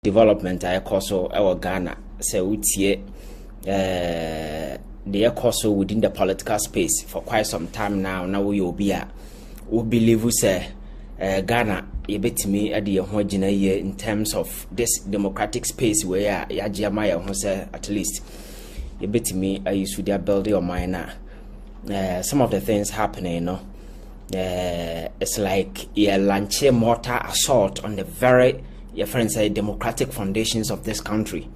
development I also our Ghana say we they are also within the political space for quite some time now. Now we will be we believe we say Ghana you bet me at the year in terms of this democratic space where Yajamaya who say at least you bet me I used to their building or minor some of the things happening, you know. It's like a launch mortar assault on the very your friends say democratic foundations of this country.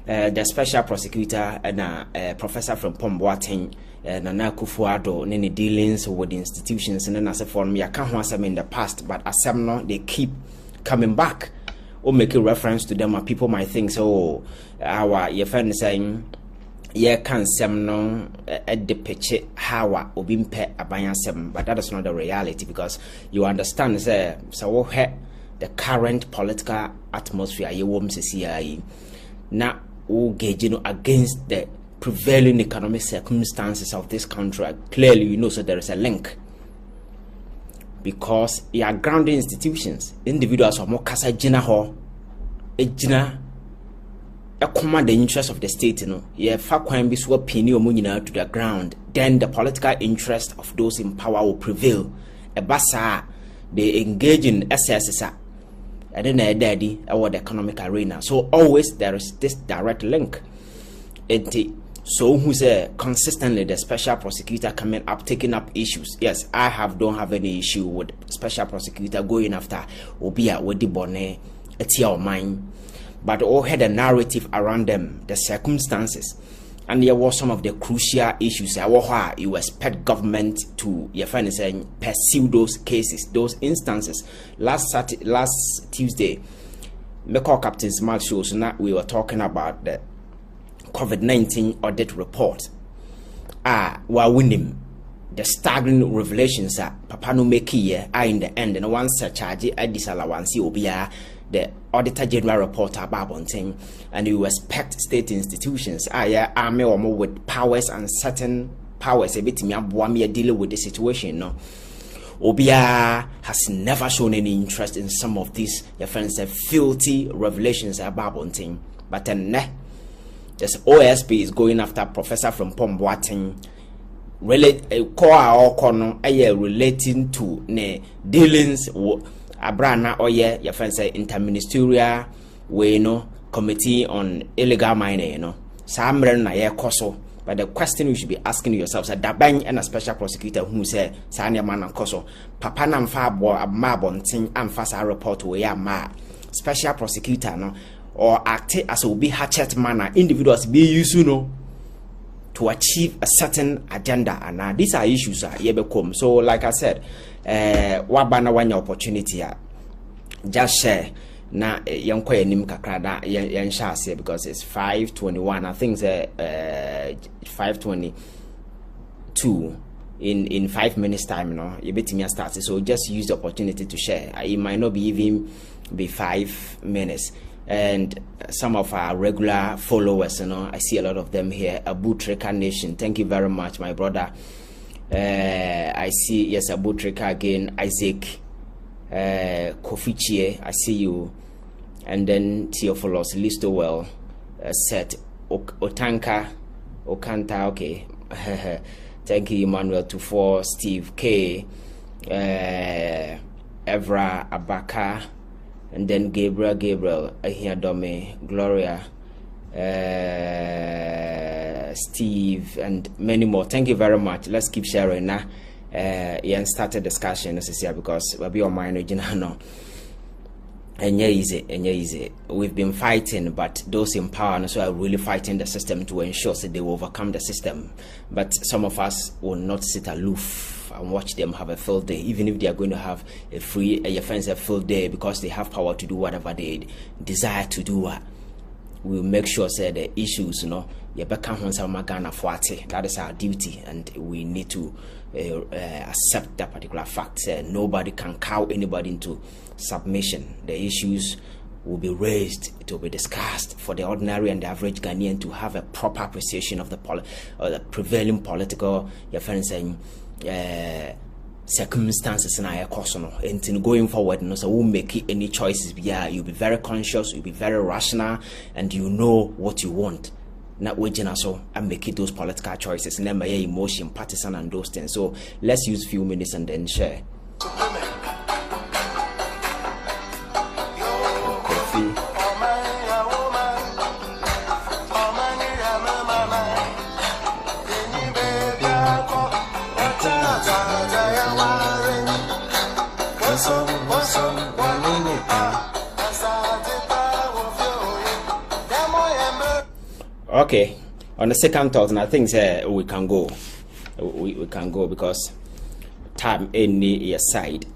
The special prosecutor and Professor Frimpong Boateng Nana Kufuado any dealings with the institutions and then as a form I can't want them in the past, but as some no they keep coming back or making reference to them and people might think so our your friend saying can some no at the pitch how obimpe abaya sem, but that is not the reality because you understand so the current political atmosphere you won't see now gauging against the prevailing economic circumstances of this country. Clearly you know so there is a link because you are grounded institutions individuals are more kasa jina ho ejina command the interest of the state, you know. Yeah, fa kwan bi so pini omo nyina to the ground, then the political interest of those in power will prevail. Ebasa they engage in SSSA and then daddy about the economic arena. So always there is this direct link. So who's consistently the special prosecutor coming up taking up issues. Yes, don't have any issue with special prosecutor going after Obia with the bonnet or mine. But all had a narrative around them, the circumstances, and there was some of the crucial issues. You expect government to, your friend is saying, pursue those cases, those instances. Last Tuesday, the call Captain Smart shows that we were talking about the COVID-19 audit report. We're winning. The staggering revelations Papa no make here are in the end, and once a charge at disallowance obia the Auditor General report about Boateng, and you expect state institutions army or more with powers and certain powers a bit me dealing with the situation. No, Obia has never shown any interest in some of these your friends filthy revelations about Boateng, but then this OSP is going after Professor Frimpong Boateng. Relating to ne dealings abrana oye your friend say interministerial way no committee on illegal mining, you know. Samren na ye koso. But the question you should be asking yourself is that bang and a special prosecutor who say Sanya man and koso papa nam fa bo ma bonting and fast report we ma special prosecutor no or act as will be hatchet manner individuals be used no to achieve a certain agenda, and these are issues come. So like I said, wabana one opportunity just share na young nim kakrada yan share because it's 5:21. I think it's 5:22 in 5 minutes time, you know. You bet me start. So just use the opportunity to share. It might not be even be 5 minutes. And some of our regular followers, you know, I see a lot of them here. Abu Treka Nation, thank you very much, my brother. I see, yes, Abu Treka again. Isaac, Kofichie, I see you. And then Theophilus, Listowell, Seth, Okanta, okay. Thank you, Emmanuel Tufor, Steve K, Evra Abaka. And then Gabriel, Ahiadome, Gloria, Steve, and many more. Thank you very much. Let's keep sharing now. Start a discussion necessary because we'll be on my original. And easy. We've been fighting, but those in power so are really fighting the system to ensure that they will overcome the system. But some of us will not sit aloof and watch them have a full day, even if they are going to have a free a full day because they have power to do whatever they desire to do. We'll make sure that the issues, you know, that is our duty, and we need to accept that particular fact. Nobody can cow anybody into submission. The issues will be raised, it will be discussed for the ordinary and the average Ghanaian to have a proper appreciation of the prevailing political circumstances na ekoso and going forward no so won't make any choices. You'll be very conscious, you'll be very rational, and you know what you want. Not waging so and make those political choices, never emotion, partisan, and those things. So let's use a few minutes and then share. Okay, on the second thought, and I think we can go. We can go because time any aside.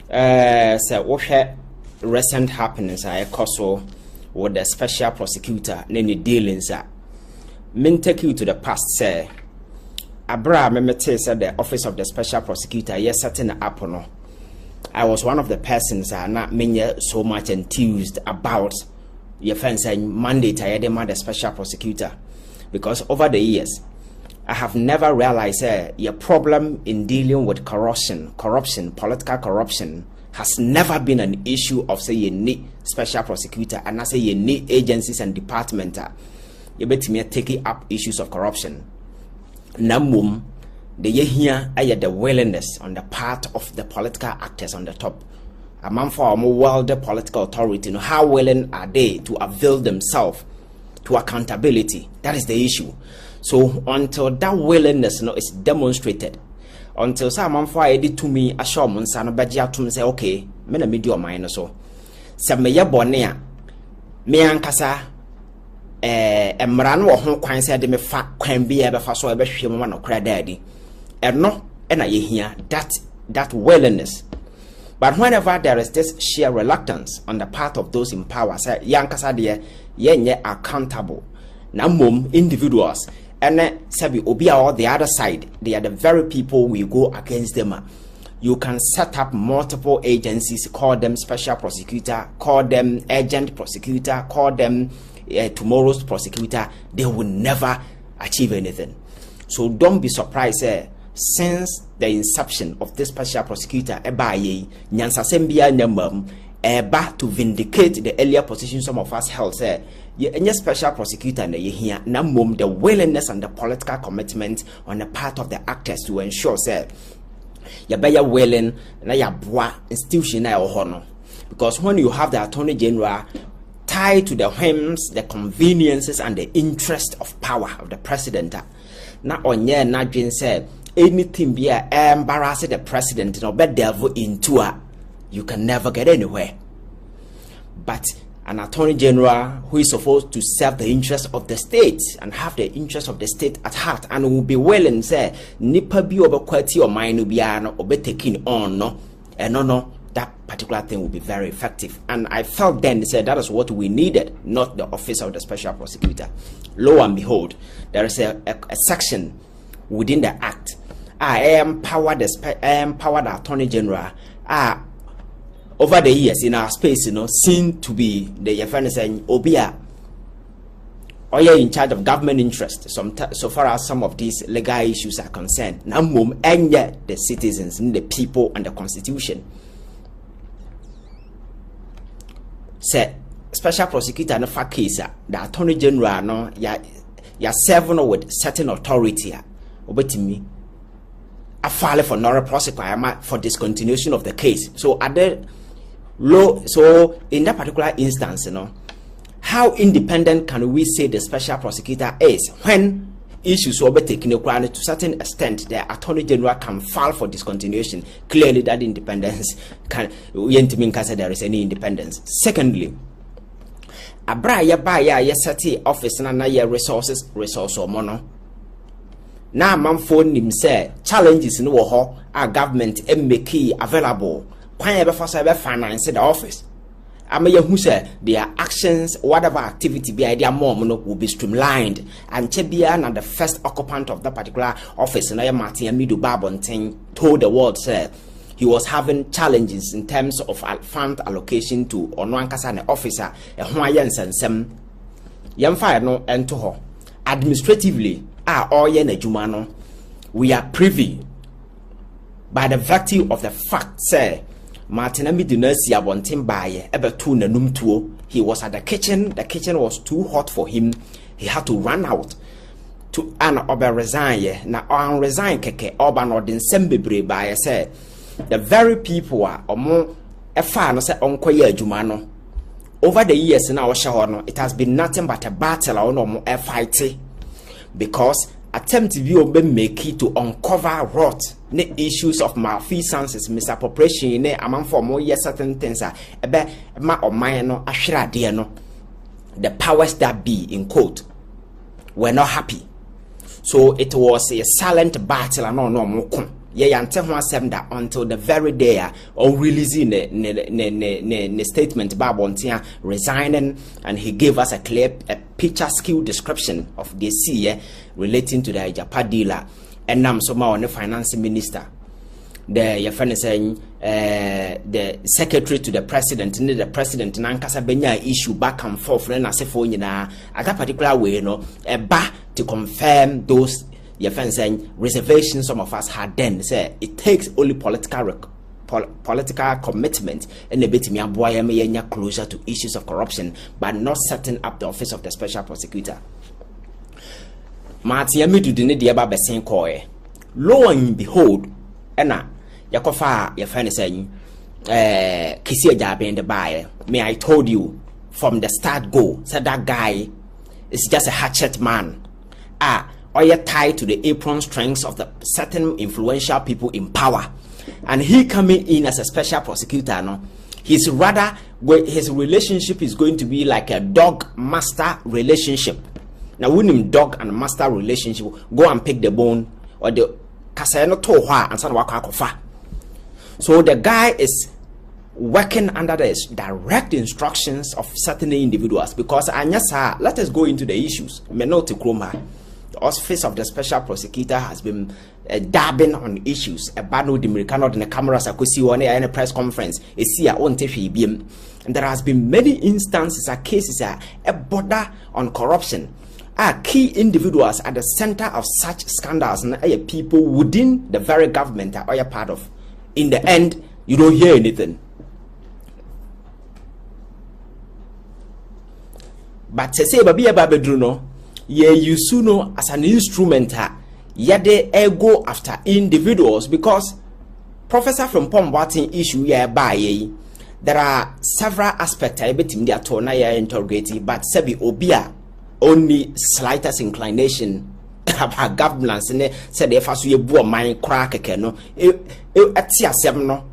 So what recent happenings I also with the special prosecutor any dealings are. Men take you to the past, say. Abra Memete said the office of the special prosecutor, yes, certain apono. I was one of the persons not many so much enthused about your friends saying mandate I demand the special prosecutor, because over the years I have never realized your problem in dealing with corruption, political corruption has never been an issue of say you need special prosecutor and I say you need agencies and department. You bet me taking up issues of corruption. Namum the ye here I the willingness on the part of the political actors on the top. A man for a more world political authority, how willing are they to avail themselves to accountability? That is the issue. So until that willingness is demonstrated, until someone for I did to me assurance and a to me say, okay, men a media mine so. Some me bonea me ankasa mran wo ho kwan say de me fa kwan bi e be fa so e be hwem ma no kra daddy. And no and I hear that willingness. But whenever there is this sheer reluctance on the part of those in power, say yankasa de ye accountable. Now individuals and sabi obi or the other side, they are the very people we go against them. You can set up multiple agencies, call them special prosecutor, call them agent prosecutor, call them tomorrow's prosecutor. They will never achieve anything. So don't be surprised. Since the inception of this special prosecutor, Nyansasembia Nyambam, to vindicate the earlier position some of us held, any special prosecutor and here, Namum, the willingness and the political commitment on the part of the actors to ensure, you better willing, na ya boa institution or honor. Because when you have the Attorney General tied to the whims, the conveniences, and the interest of power of the president, na onye na dwen say anything be embarrass the president no be devil into her, you can never get anywhere. But an attorney general who is supposed to serve the interest of the state and have the interest of the state at heart and will be willing say nipa bi obekwati or mine bi no obe taking on no and no that particular thing will be very effective. And I felt then said that is what we needed, not the office of the special prosecutor. Lo and behold, there is a section within the act. I empower the attorney general. Over the years in our space, seem to be the saying Obia or you're in charge of government interest. So far as some of these legal issues are concerned, Namum and yet the citizens, the people, and the constitution. Say special prosecutor no fa case the attorney general no ya serving with certain authority obetimi a file for no prosecutor for discontinuation of the case. So at the low, so in that particular instance, how independent can we say the special prosecutor is when issues will be taken to certain extent the attorney general can file for discontinuation? Clearly that independence can say there is any independence. Secondly, abra ya ba ya yesati office na ya resource or mono na manfo nim say challenges no wo ho a government make available kwan ya be for say be finance the office. Amaya who say their actions, whatever activity be idea more will be streamlined, and Chebia and the first occupant of that particular office, and Martin Amidu Babonting, told the world said he was having challenges in terms of fund allocation to Onwankasa officer, a Hawaiian and some young fire no and to her. Administratively, all yen a Jumano, we are privy by the virtue of the fact, say, Martin Amidunesi abontin baye ebetu nanum tuo. He was at the kitchen was too hot for him. He had to run out to an oba resign na on resign keke oba no den sembebre baye say the very people are omo efa no say onkoye adwuma no. Over the years na wo hye no, it has been nothing but a battle on omo e fight because attempt to be make it to uncover rot ne issues of malfeasances, misappropriation ne among for more yes certain things are ebe ma oman no ahwere ade no. The powers that be in quote were not happy, so it was a silent battle and no more until the very day of releasing the statement Babontia resigning, and he gave us a picture skill description of the sea relating to the Japa dealer and Namsoma on the finance minister. The saying the secretary to the president and the president nankasa benya issue back and forth na asefo nyina at that particular way to confirm those saying reservations some of us had then. Say it takes only political commitment and a bit me closer to issues of corruption, but not setting up the office of the special prosecutor. Martiami do the diaba besen koe. Lo and behold, ena yakofa saying kisi jabe in the buyer. May I told you from the start go, said that guy is just a hatchet man. Or you're tied to the apron strings of the certain influential people in power, and he coming in as a special prosecutor. No, his relationship is going to be like a dog master relationship. Now, when him dog and master relationship, go and pick the bone or the kaseno tohwa and san wakakofa. So the guy is working under the direct instructions of certain individuals because anyasa. Let us go into the issues. Menoti kroma. The office of the special prosecutor has been dabbing on issues. A bad no Americano in the cameras I could see on a press conference. And there has been many instances or cases a border on corruption. Key individuals at the center of such scandals and people within the very government that are part of. In the end, you don't hear anything. But to say baby babedruno. Ye usuno as an instrument yade ego after individuals because Professor Frimpong Boateng issue there are several aspects I bet him they are interrogating, but sebi obia only slightest inclination about governance and said if as you bo mind crack no no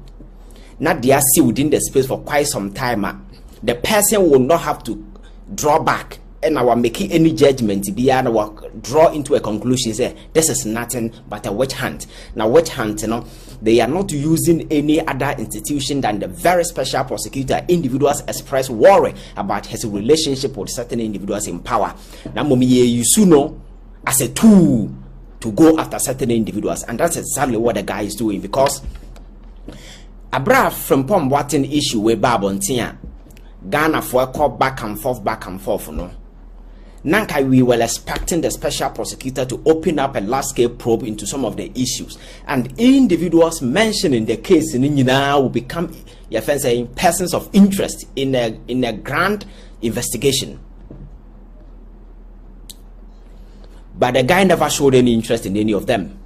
not they are see within the space for quite some time. The person will not have to draw back and our making any judgment be our draw into a conclusion say this is nothing but a witch hunt. Now witch hunt, they are not using any other institution than the very special prosecutor. Individuals express worry about his relationship with certain individuals in power. Now you know as a tool to go after certain individuals, and that's exactly what the guy is doing because Abra Frimpong Boateng issue with Babontia Ghana for a call back and forth no. Nankai, we were expecting the special prosecutor to open up a large-scale probe into some of the issues, and individuals mentioned in the case now will become persons of interest in a grand investigation. But the guy never showed any interest in any of them.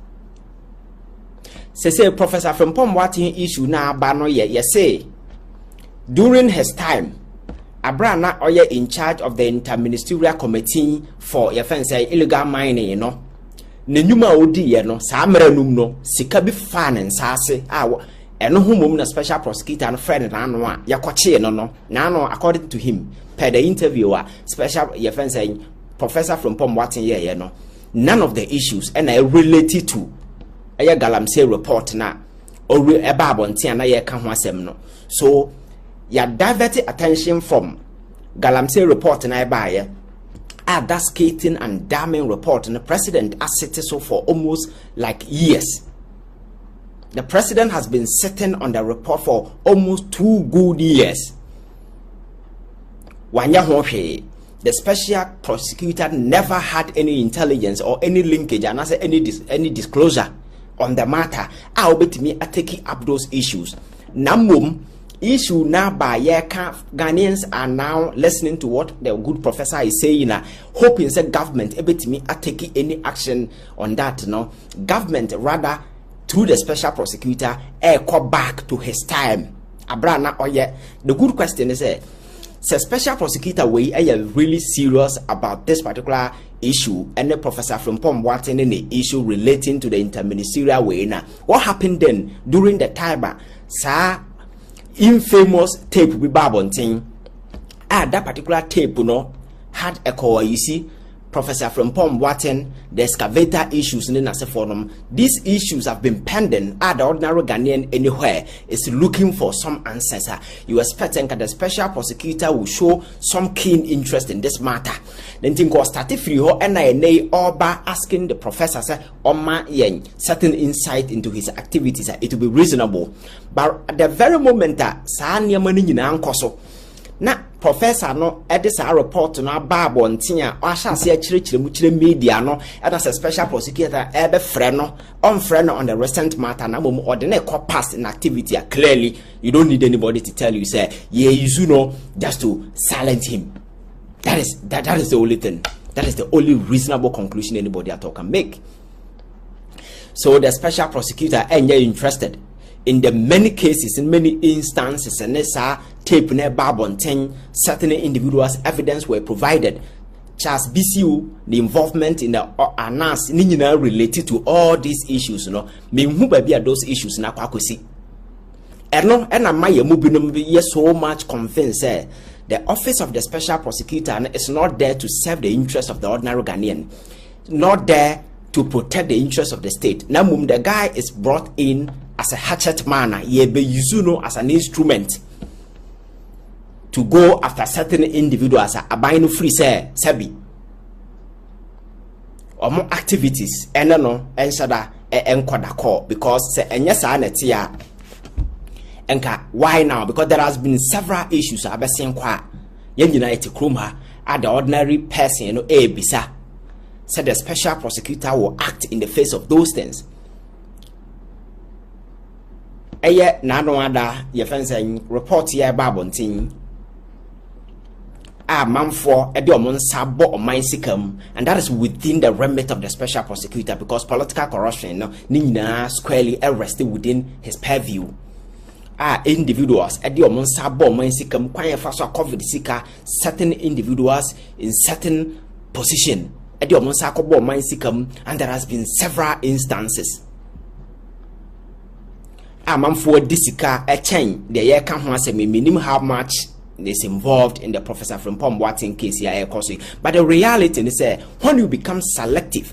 Say Professor Frimpong Boateng issue now bano say during his time Abrana Oye in charge of the interministerial committee for illegal mining, Nenuma odi samre numno, sikabi fan and sase, and whom a special prosecutor and friend and anwa, yakoche no, according to him, per the interviewer, special Professor Frimpong Boateng none of the issues and I related to a Galamsey report na or a babonti and I can't no. So ya diverted attention from Galamsey report and I buy that scathing and damning report, and the president has sitting so for almost like years. The president has been sitting on the report for almost 2 good years. The special prosecutor never had any intelligence or any linkage and any disclosure on the matter. I'll bet me a taking up those issues. Namum issue now by Ghanaians are now listening to what the good professor is saying, hoping that government able to me taking any action on that. No government rather through the special prosecutor call back to his time. Abrana oye. The good question is so special prosecutor way really serious about this particular issue, and the Professor Frimpong Boateng in the issue relating to the interministerial way. Now what happened then during the time sir infamous tape with Boateng? That particular tape had a call. You see, Professor Frimpong Boateng, the excavator issues in the forum. These issues have been pending. The ordinary Ghanaian anywhere is looking for some answers. You expect that the special prosecutor will show some keen interest in this matter. Then think was started free and I or by asking the professor certain insight into his activities. It will be reasonable. But at the very moment that na professor no edit a report no ababo ntia o ahase a chire media no and as a special prosecutor ebe frɛ no on the recent matter na mom ordinary past in activity. Clearly you don't need anybody to tell you say you know just to silence him. That is the only thing. That is the only reasonable conclusion anybody at all can make. So the special prosecutor ain't interested in the many cases, in many instances, and this tape near Boateng, certain individuals' evidence were provided. Charles BCU, the involvement in the ANAS, related to all these issues, me who be those issues na kwakosi. And I might so much convinced the office of the special prosecutor is not there to serve the interests of the ordinary Ghanaian, not there to protect the interests of the state. Now, the guy is brought in as a hatchet man, as an instrument to go after certain individuals. Abino free say sebi or more activities and no and sada enkoda call because say enyesa netia enka. Why now? Because there has been several issues abesin kwa yen unite kroma at the ordinary person bisa said the special prosecutor will act in the face of those things. Nano ada ye fencing report here Boateng man for ediomon sabo or mine sikam, and that is within the remit of the special prosecutor because political corruption nina squarely arrested within his purview. Individuals ediomon sabo mine sikam kwanye faso covid sika certain individuals in certain position ediomon sakobo mine sikam, and there has been several instances. Man for disika a chain the year can say minimum how much is involved in the Professor Frimpong Boateng case here, but the reality is when you become selective